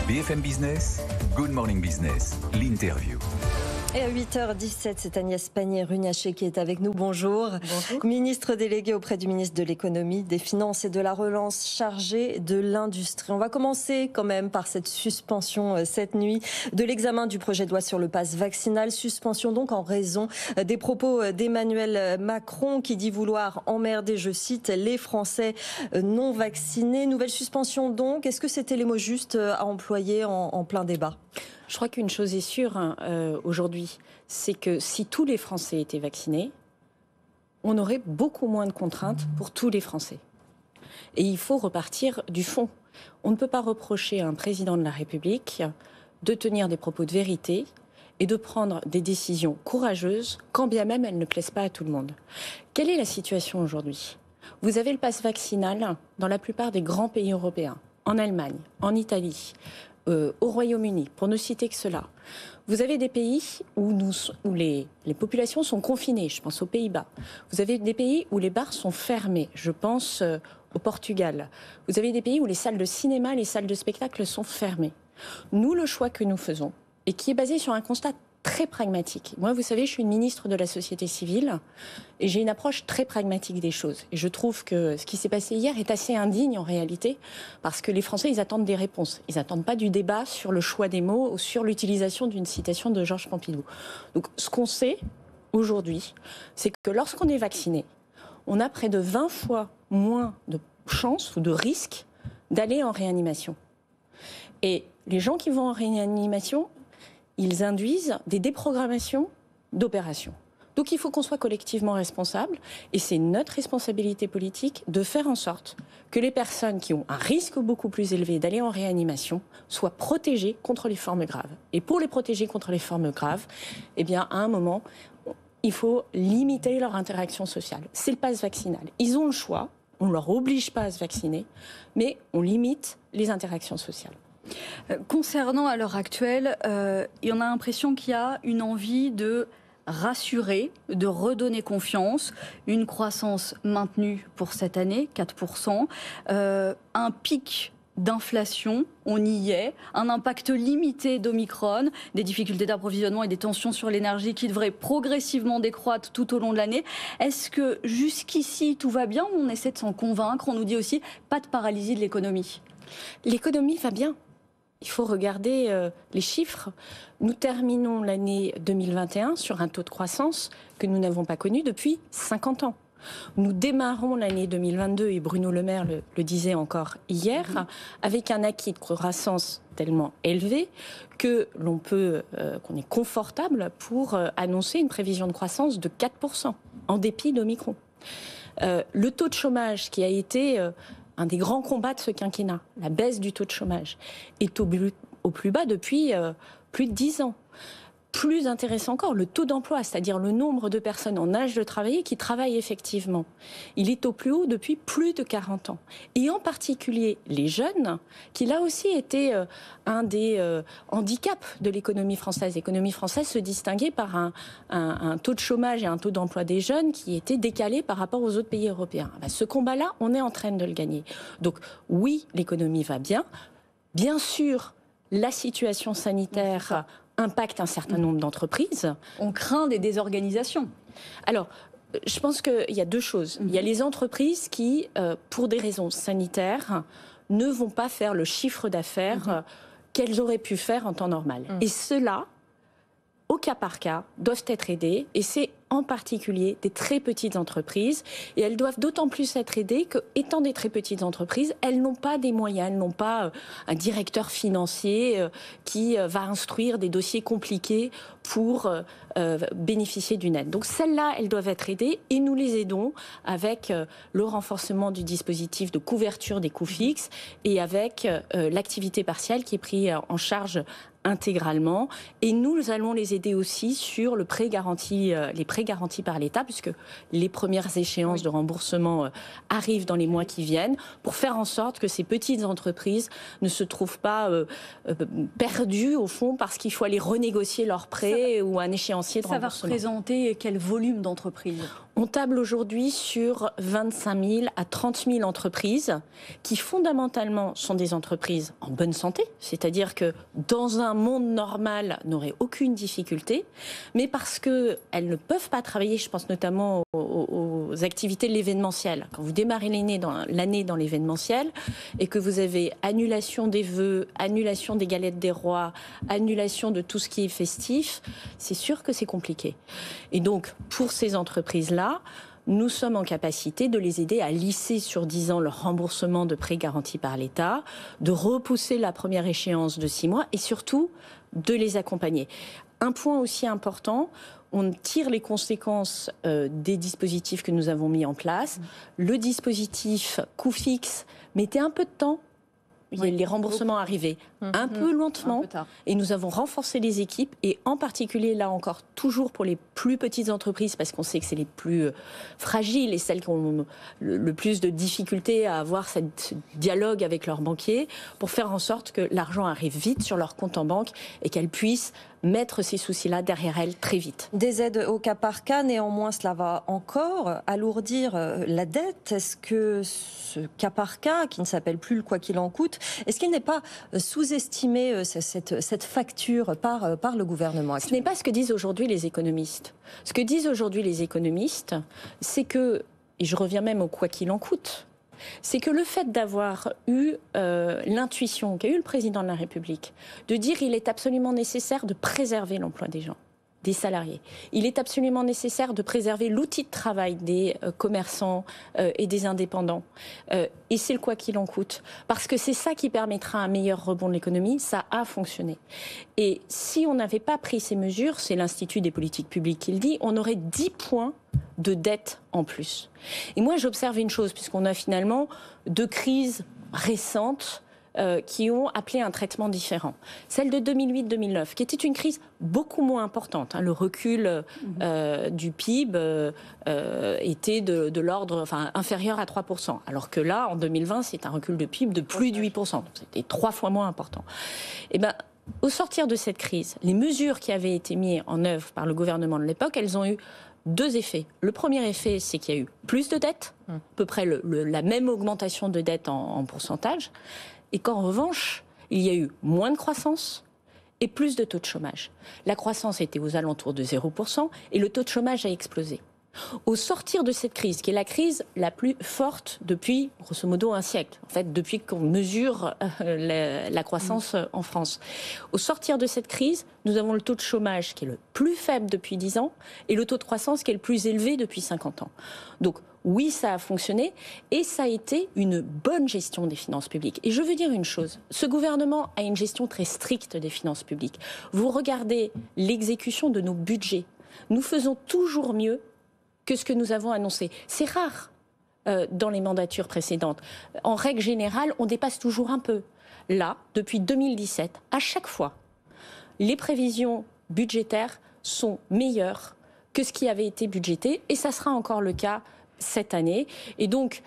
BFM Business, Good Morning Business, l'interview. Et à 8h17, c'est Agnès Pannier-Runacher qui est avec nous. Bonjour. Bonjour. Ministre déléguée auprès du ministre de l'économie, des finances et de la relance, chargée de l'industrie. On va commencer quand même par cette suspension cette nuit de l'examen du projet de loi sur le pass vaccinal. Suspension donc en raison des propos d'Emmanuel Macron qui dit vouloir emmerder, je cite, les Français non vaccinés. Nouvelle suspension donc. Est-ce que c'était les mots justes à employer en plein débat ? Je crois qu'une chose est sûre aujourd'hui, c'est que si tous les Français étaient vaccinés, on aurait beaucoup moins de contraintes pour tous les Français. Et il faut repartir du fond. On ne peut pas reprocher à un président de la République de tenir des propos de vérité et de prendre des décisions courageuses, quand bien même elles ne plaisent pas à tout le monde. Quelle est la situation aujourd'hui ? Vous avez le pass vaccinal dans la plupart des grands pays européens, en Allemagne, en Italie, au Royaume-Uni, pour ne citer que cela. Vous avez des pays où les populations sont confinées, je pense aux Pays-Bas. Vous avez des pays où les bars sont fermés, je pense au Portugal. Vous avez des pays où les salles de cinéma, les salles de spectacle sont fermées. Nous, le choix que nous faisons, et qui est basé sur un constat très pragmatique. Moi, vous savez, je suis une ministre de la société civile et j'ai une approche très pragmatique des choses. Et je trouve que ce qui s'est passé hier est assez indigne en réalité, parce que les Français, ils attendent des réponses. Ils n'attendent pas du débat sur le choix des mots ou sur l'utilisation d'une citation de Georges Pompidou. Donc, ce qu'on sait aujourd'hui, c'est que lorsqu'on est vacciné, on a près de 20 fois moins de chances ou de risques d'aller en réanimation. Et les gens qui vont en réanimation, ils induisent des déprogrammations d'opérations. Donc il faut qu'on soit collectivement responsables, et c'est notre responsabilité politique de faire en sorte que les personnes qui ont un risque beaucoup plus élevé d'aller en réanimation soient protégées contre les formes graves. Et pour les protéger contre les formes graves, eh bien, à un moment, il faut limiter leur interaction sociale. C'est le pass vaccinal. Ils ont le choix, on ne leur oblige pas à se vacciner, mais on limite les interactions sociales. Concernant à l'heure actuelle, on a l'impression qu'il y a une envie de rassurer, de redonner confiance, une croissance maintenue pour cette année, 4%, un pic d'inflation, on y est, un impact limité d'Omicron, des difficultés d'approvisionnement et des tensions sur l'énergie qui devraient progressivement décroître tout au long de l'année. Est-ce que jusqu'ici tout va bien ou on essaie de s'en convaincre ? On nous dit aussi pas de paralysie de l'économie. L'économie va bien. Il faut regarder les chiffres. Nous terminons l'année 2021 sur un taux de croissance que nous n'avons pas connu depuis 50 ans. Nous démarrons l'année 2022, et Bruno Le Maire le disait encore hier, avec un acquis de croissance tellement élevé que qu'on est confortable pour annoncer une prévision de croissance de 4%, en dépit d'Omicron. Le taux de chômage qui a été un des grands combats de ce quinquennat, la baisse du taux de chômage, est au plus bas depuis plus de 10 ans. Plus intéressant encore, le taux d'emploi, c'est-à-dire le nombre de personnes en âge de travailler qui travaillent effectivement, il est au plus haut depuis plus de 40 ans. Et en particulier les jeunes, qui là aussi étaient un des handicaps de l'économie française. L'économie française se distinguait par un taux de chômage et un taux d'emploi des jeunes qui était décalé par rapport aux autres pays européens. Ce combat-là, on est en train de le gagner. Donc oui, l'économie va bien. Bien sûr, la situation sanitaire impacte un certain nombre d'entreprises. On craint des désorganisations. Alors, je pense qu'il y a deux choses. Il y a les entreprises qui, pour des raisons sanitaires, ne vont pas faire le chiffre d'affaires qu'elles auraient pu faire en temps normal. Et ceux-là, au cas par cas, doivent être aidés. Et c'est en particulier des très petites entreprises. Et elles doivent d'autant plus être aidées que, étant des très petites entreprises, elles n'ont pas des moyens, elles n'ont pas un directeur financier qui va instruire des dossiers compliqués pour bénéficier d'une aide. Donc celles-là, elles doivent être aidées et nous les aidons avec le renforcement du dispositif de couverture des coûts fixes et avec l'activité partielle qui est prise en charge intégralement. Et nous allons les aider aussi sur le prêt garanti, les prêts prêt garanti par l'État, puisque les premières échéances de remboursement arrivent dans les mois qui viennent, pour faire en sorte que ces petites entreprises ne se trouvent pas perdues, au fond, parce qu'il faut aller renégocier leur prêt ou un échéancier de remboursement. Ça va représenter quel volume d'entreprises ? On table aujourd'hui sur 25 000 à 30 000 entreprises qui fondamentalement sont des entreprises en bonne santé, c'est-à-dire que dans un monde normal n'auraient aucune difficulté, mais parce qu'elles ne peuvent pas travailler, je pense notamment aux activités de l'événementiel. Quand vous démarrez l'année dans l'événementiel et que vous avez annulation des vœux, annulation des galettes des rois, annulation de tout ce qui est festif, c'est sûr que c'est compliqué. Et donc, pour ces entreprises-là, nous sommes en capacité de les aider à lisser sur 10 ans leur remboursement de prêts garantis par l'État, de repousser la première échéance de 6 mois et surtout de les accompagner. Un point aussi important, on tire les conséquences des dispositifs que nous avons mis en place. Le dispositif coût fixe mettait un peu de temps. Les remboursements arrivaient un peu lentement et nous avons renforcé les équipes et en particulier là encore toujours pour les plus petites entreprises parce qu'on sait que c'est les plus fragiles et celles qui ont le plus de difficultés à avoir ce dialogue avec leurs banquiers pour faire en sorte que l'argent arrive vite sur leur compte en banque et qu'elles puissent mettre ces soucis-là derrière elles très vite. Des aides au cas par cas, néanmoins cela va encore alourdir la dette. Est-ce que ce cas par cas, qui ne s'appelle plus le quoi qu'il en coûte, est-ce qu'il n'est pas sous-estimé cette facture par le gouvernement actuel ? Ce n'est pas ce que disent aujourd'hui les économistes. Ce que disent aujourd'hui les économistes, c'est que, et je reviens même au quoi qu'il en coûte, c'est que le fait d'avoir eu l'intuition qu'a eu le président de la République, de dire qu'il est absolument nécessaire de préserver l'emploi des gens, des salariés. Il est absolument nécessaire de préserver l'outil de travail des commerçants et des indépendants. Et c'est le quoi qu'il en coûte. Parce que c'est ça qui permettra un meilleur rebond de l'économie. Ça a fonctionné. Et si on n'avait pas pris ces mesures, c'est l'Institut des politiques publiques qui le dit, on aurait 10 points de dette en plus. Et moi, j'observe une chose, puisqu'on a finalement 2 crises récentes qui ont appelé un traitement différent. Celle de 2008-2009, qui était une crise beaucoup moins importante. Le recul du PIB était de l'ordre inférieur à 3%. Alors que là, en 2020, c'est un recul de PIB de plus de 8%. Donc c'était 3 fois moins important. Et au sortir de cette crise, les mesures qui avaient été mises en œuvre par le gouvernement de l'époque, elles ont eu 2 effets. Le premier effet, c'est qu'il y a eu plus de dettes, à peu près la même augmentation de dette en pourcentage, et qu'en revanche, il y a eu moins de croissance et plus de taux de chômage. La croissance était aux alentours de 0% et le taux de chômage a explosé. Au sortir de cette crise, qui est la crise la plus forte depuis, grosso modo, un siècle, en fait, depuis qu'on mesure la croissance en France. Au sortir de cette crise, nous avons le taux de chômage qui est le plus faible depuis 10 ans et le taux de croissance qui est le plus élevé depuis 50 ans. Donc, oui, ça a fonctionné et ça a été une bonne gestion des finances publiques. Et je veux dire une chose, ce gouvernement a une gestion très stricte des finances publiques. Vous regardez l'exécution de nos budgets. Nous faisons toujours mieux que ce que nous avons annoncé. C'est rare dans les mandatures précédentes. En règle générale, on dépasse toujours un peu. Là, depuis 2017, à chaque fois, les prévisions budgétaires sont meilleures que ce qui avait été budgété et ça sera encore le cas cette année. Et donc,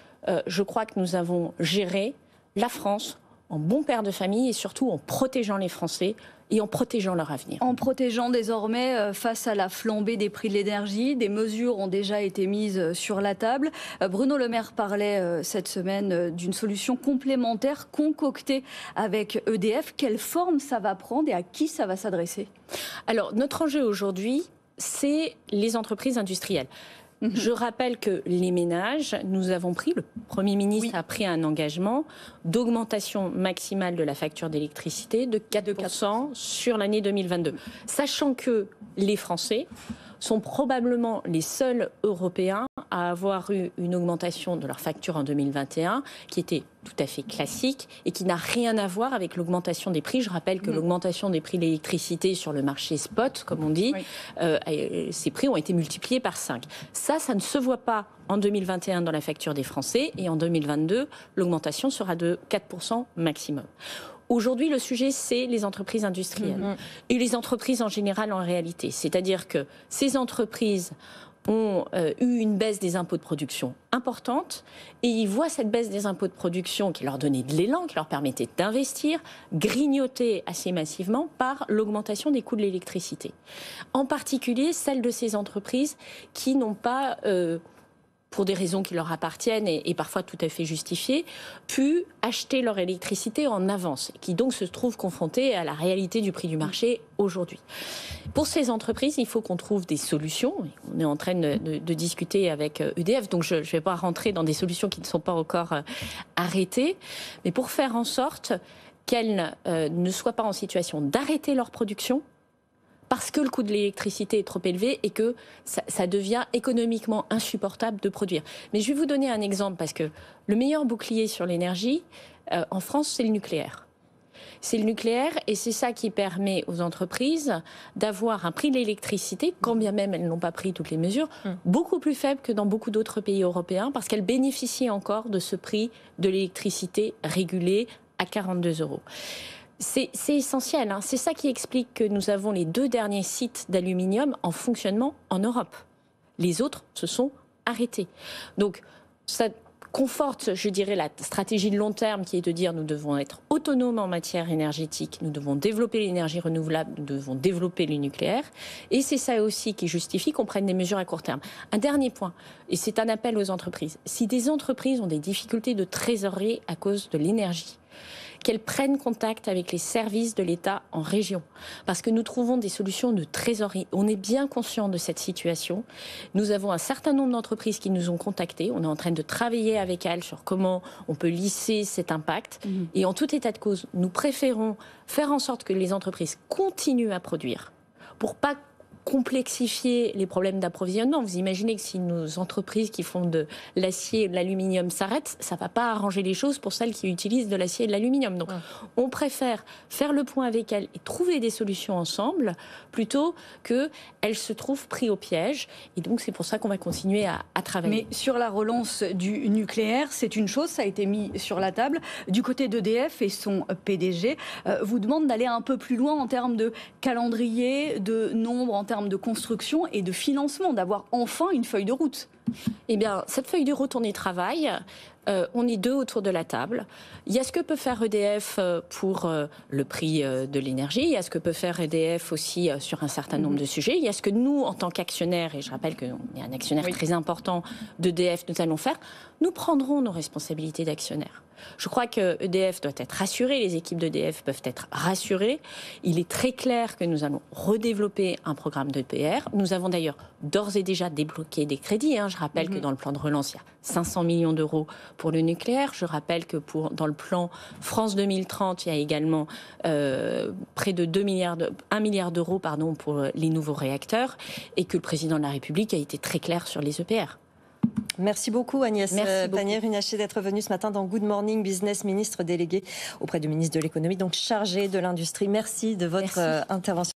je crois que nous avons géré la France en bon père de famille et surtout en protégeant les Français et en protégeant leur avenir. En protégeant désormais face à la flambée des prix de l'énergie, des mesures ont déjà été mises sur la table. Bruno Le Maire parlait cette semaine d'une solution complémentaire concoctée avec EDF. Quelle forme ça va prendre et à qui ça va s'adresser ? Alors, notre enjeu aujourd'hui, c'est les entreprises industrielles. Je rappelle que les ménages, nous avons pris, le Premier ministre a pris un engagement d'augmentation maximale de la facture d'électricité de 4% sur l'année 2022. Sachant que les Français sont probablement les seuls Européens à avoir eu une augmentation de leur facture en 2021 qui était tout à fait classique et qui n'a rien à voir avec l'augmentation des prix. Je rappelle que l'augmentation des prix de l'électricité sur le marché spot, comme on dit, ces prix ont été multipliés par 5. Ça ne se voit pas en 2021 dans la facture des Français et en 2022, l'augmentation sera de 4% maximum. Aujourd'hui, le sujet, c'est les entreprises industrielles et les entreprises en général en réalité. C'est-à-dire que ces entreprises ont eu une baisse des impôts de production importante et ils voient cette baisse des impôts de production qui leur donnait de l'élan, qui leur permettait d'investir, grignotée assez massivement par l'augmentation des coûts de l'électricité. En particulier, celles de ces entreprises qui n'ont pas... pour des raisons qui leur appartiennent et parfois tout à fait justifiées, pu acheter leur électricité en avance, et qui donc se trouvent confrontées à la réalité du prix du marché aujourd'hui. Pour ces entreprises, il faut qu'on trouve des solutions. On est en train de discuter avec EDF, donc je ne vais pas rentrer dans des solutions qui ne sont pas encore arrêtées, mais pour faire en sorte qu'elles ne soient pas en situation d'arrêter leur production, parce que le coût de l'électricité est trop élevé et que ça devient économiquement insupportable de produire. Mais je vais vous donner un exemple, parce que le meilleur bouclier sur l'énergie, en France, c'est le nucléaire. C'est le nucléaire et c'est ça qui permet aux entreprises d'avoir un prix de l'électricité, quand bien même elles n'ont pas pris toutes les mesures, beaucoup plus faible que dans beaucoup d'autres pays européens, parce qu'elles bénéficient encore de ce prix de l'électricité régulé à 42 €. C'est essentiel, hein. C'est ça qui explique que nous avons les 2 derniers sites d'aluminium en fonctionnement en Europe. Les autres se sont arrêtés. Donc ça conforte, je dirais, la stratégie de long terme qui est de dire nous devons être autonomes en matière énergétique, nous devons développer l'énergie renouvelable, nous devons développer le nucléaire. Et c'est ça aussi qui justifie qu'on prenne des mesures à court terme. Un dernier point, et c'est un appel aux entreprises. Si des entreprises ont des difficultés de trésorerie à cause de l'énergie, qu'elles prennent contact avec les services de l'État en région. Parce que nous trouvons des solutions de trésorerie. On est bien conscient de cette situation. Nous avons un certain nombre d'entreprises qui nous ont contactés. On est en train de travailler avec elles sur comment on peut lisser cet impact. Et en tout état de cause, nous préférons faire en sorte que les entreprises continuent à produire pour pas complexifier les problèmes d'approvisionnement. Vous imaginez que si nos entreprises qui font de l'acier et de l'aluminium s'arrêtent, ça ne va pas arranger les choses pour celles qui utilisent de l'acier et de l'aluminium. Donc on préfère faire le point avec elles et trouver des solutions ensemble plutôt qu'elles se trouvent pris au piège. Et donc c'est pour ça qu'on va continuer à travailler. Mais sur la relance du nucléaire, c'est une chose, ça a été mis sur la table. Du côté d'EDF et son PDG vous demande d'aller un peu plus loin en termes de calendrier, de nombre, en termes de construction et de financement, d'avoir enfin une feuille de route. Eh bien, cette feuille de route, on y travaille. On est 2 autour de la table. Il y a ce que peut faire EDF pour le prix de l'énergie. Il y a ce que peut faire EDF aussi sur un certain nombre de sujets. Il y a ce que nous, en tant qu'actionnaires, et je rappelle qu'on est un actionnaire très important d'EDF, nous allons faire. Nous prendrons nos responsabilités d'actionnaires. Je crois que EDF doit être rassuré, les équipes d'EDF peuvent être rassurées. Il est très clair que nous allons redévelopper un programme d'EPR. Nous avons d'ailleurs d'ores et déjà débloqué des crédits. Je rappelle que dans le plan de relance, il y a 500 millions d'euros pour le nucléaire. Je rappelle que dans le plan France 2030, il y a également près de 1 milliard d'euros pour les nouveaux réacteurs et que le président de la République a été très clair sur les EPR. Merci beaucoup Agnès Pannier-Runacher d'être venue ce matin dans Good Morning Business, ministre déléguée auprès du ministre de l'économie, donc chargé de l'industrie. Merci de votre intervention.